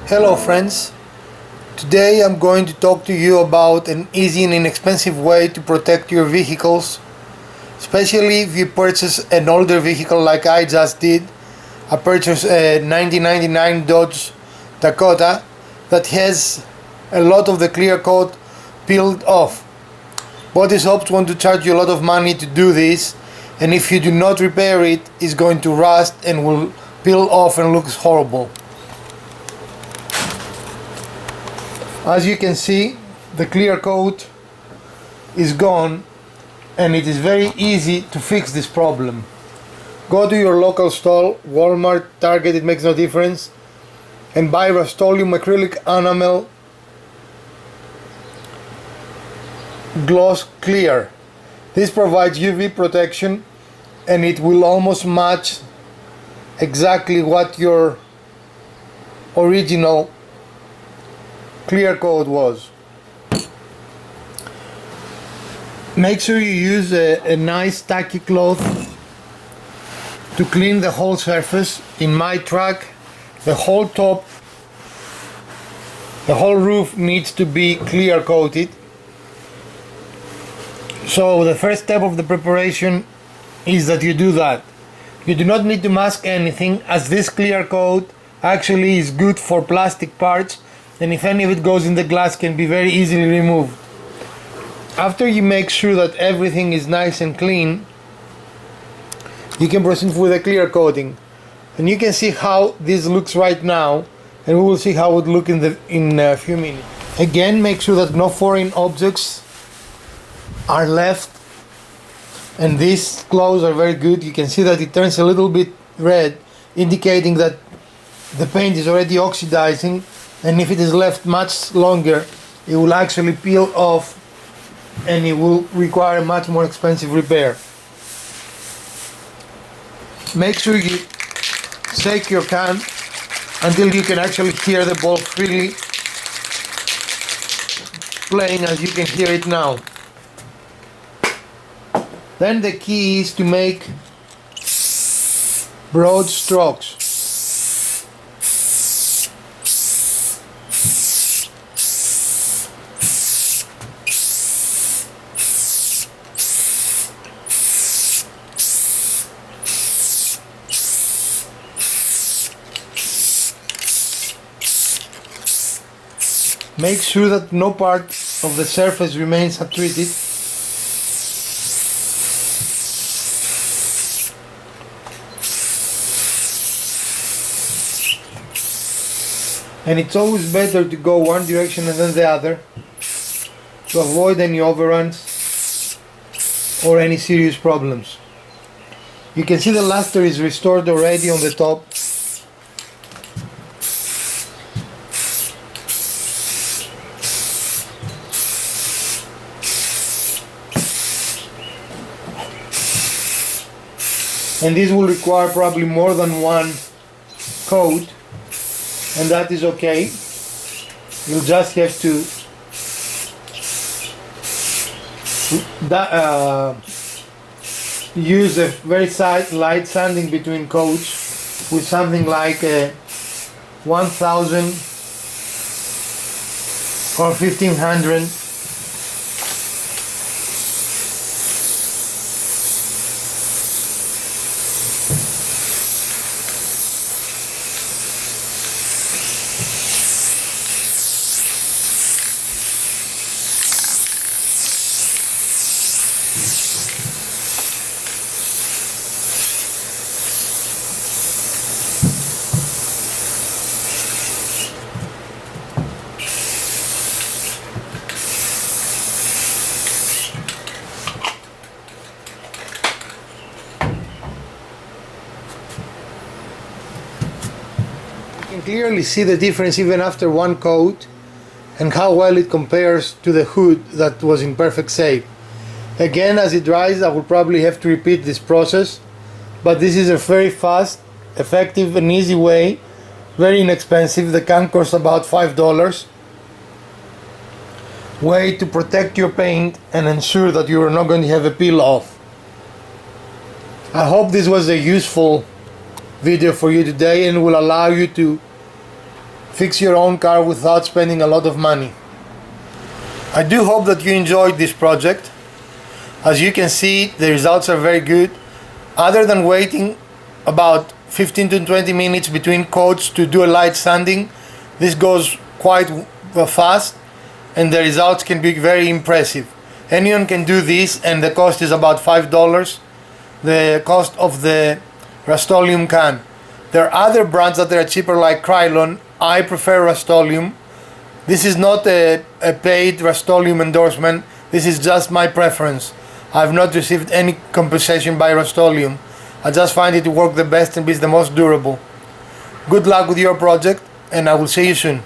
Hello friends, today I'm going to talk to you about an easy and inexpensive way to protect your vehicles, especially if you purchase an older vehicle like I just did. I purchased a 1999 Dodge Dakota that has a lot of the clear coat peeled off. Body shops want to charge you a lot of money to do this, and if you do not repair it, it's going to rust and will peel off and looks horrible. As you can see, the clear coat is gone and it is very easy to fix this problem. Go to your local store, Walmart, Target, it makes no difference, and buy Rust-Oleum acrylic enamel gloss clear. This provides UV protection and it will almost match exactly what your original clear coat was. Make sure you use a nice tacky cloth to clean the whole surface. In my truck, the whole top, the whole roof needs to be clear coated. So the first step of the preparation is that you do that. You do not need to mask anything, as this clear coat actually is good for plastic parts, and if any of it goes in the glass, can be very easily removed. After you make sure that everything is nice and clean, you can proceed with the clear coating, and you can see how this looks right now, and we will see how it will look in a few minutes. Again, make sure that no foreign objects are left, and these clothes are very good. You can see that it turns a little bit red, indicating that the paint is already oxidizing, and if it is left much longer, it will actually peel off and it will require a much more expensive repair. Make sure you shake your can until you can actually hear the ball freely playing, as you can hear it now. Then the key is to make broad strokes. Make sure that no part of the surface remains untreated. And it's always better to go one direction and then the other to avoid any overruns or any serious problems. You can see the luster is restored already on the top. And this will require probably more than one coat, and that is okay. You'll just have to use a very light sanding between coats with something like a 1000 or 1500. You can clearly see the difference even after one coat, and how well it compares to the hood that was in perfect shape. Again, as it dries, I will probably have to repeat this process, but this is a very fast, effective and easy way, very inexpensive. The can costs about $5. Way to protect your paint and ensure that you are not going to have a peel off. I hope this was a useful video for you today and will allow you to fix your own car without spending a lot of money. I do hope that you enjoyed this project. As you can see, the results are very good. Other than waiting about 15 to 20 minutes between coats to do a light sanding, this goes quite fast and the results can be very impressive. Anyone can do this, and the cost is about $5, the cost of the Rust-Oleum can. There are other brands that are cheaper like Krylon. I prefer Rust-Oleum. This is not a paid Rust-Oleum endorsement, this is just my preference. I've not received any compensation by Rust-Oleum. I just find it to work the best and be the most durable. Good luck with your project, and I will see you soon.